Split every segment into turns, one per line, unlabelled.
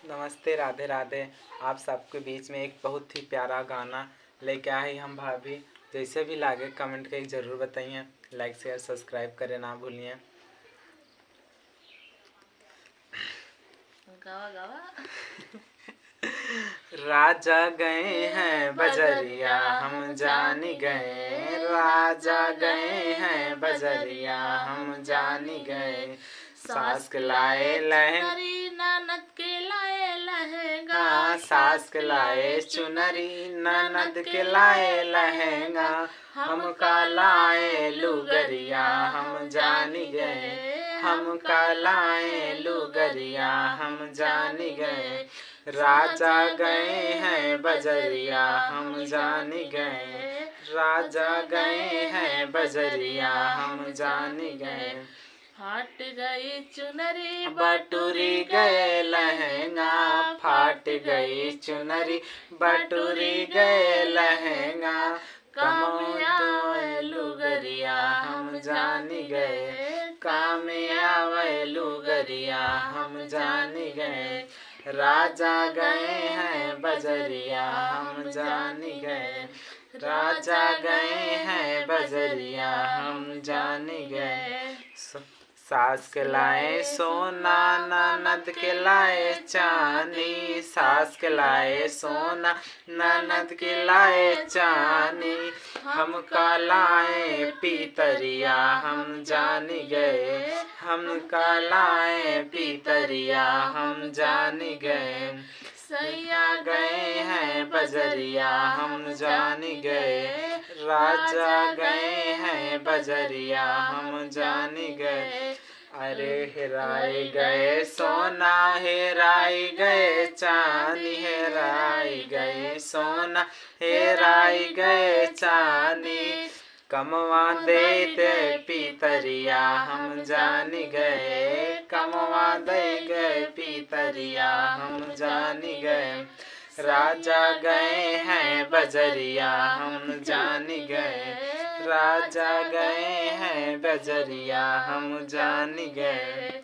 नमस्ते, राधे राधे। आप सबके बीच में एक बहुत ही प्यारा गाना लेके आए हम भाभी। जैसे भी लागे कमेंट करके ज़रूर बताइए। लाइक शेयर सब्सक्राइब करें ना भूलिए।
गावा गावा।
राजा गए हैं बजरिया हम जान गए, राजा गए हैं बजरिया हम जान गए। सास के लाए
चुनरी ननद के लाए लहंगा,
सास के लाए चुनरी ननद के लाए लहंगा। हमका लाए लुगरिया हम जान गए, हमका लाए लुगरिया हम जान गए। राजा गए हैं बजरिया हम जान गए, राजा गए हैं बजरिया हम जान गए।
फाट गई चुनरी
बटुरी गए लहंगा, फाट गई चुनरी बटुरी गए लहंगा।
कामयाब लुगरिया
हम जान गए, कामयाब लुगरिया हम जान गए। राजा गए हैं बजरिया हम जान गए, राजा गए हैं बजरिया हम जान गए। सास के लाए सोना ननद के लाए चांदी, सास के लाए सोना ननद के लाए चांदी। हमका लाए पीतरिया हम जान गए, हमका लाए पीतरिया हम जान गए।
सैया
गए हैं बजरिया हम जान गए, राजा गए हैं बजरिया हम जान गए। अरे हेराई गए सोना, हेराई गए चांदी, हेराई गए सोना, हेराई गए चांदी। कमवा देते पीतरिया हम जान गए, कमवा दे गए पीतरिया हम जान गए। राजा गए हैं बजरिया हम जान गए, राजा गए हैं बजरिया हम जान गए।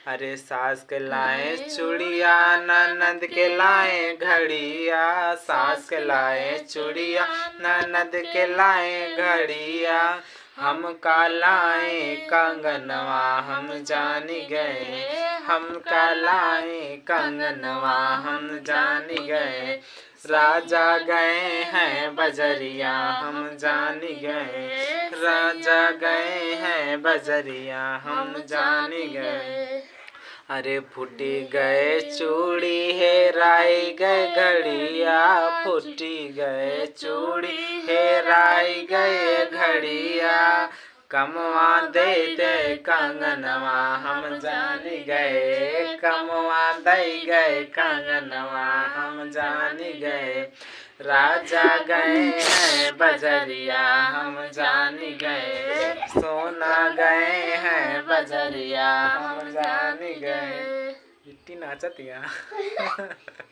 अरे सास के लाए चूड़िया ननद के लाए घड़िया, सास के लाए चूड़िया ननद के लाए घड़िया। हमका लाए कंगनवा हम जान गए, हमका लाए कंगनवा हम जान गए। राजा गए हैं बजरिया हम जान गए, राजा गए हैं बजरिया हम जान गए। अरे फूटी गए चूड़ी हेराई गए घड़िया, फूटी गए चूड़ी हेराई गए घड़िया। कमवा दे दे कंगनवा हम जान गए, कमवा दे गए कंगनवा हम जान गए। राजा गए हैं बजरिया हम जान गए, सोना गए हैं बजरिया हम जान गए। इतनी नाचत या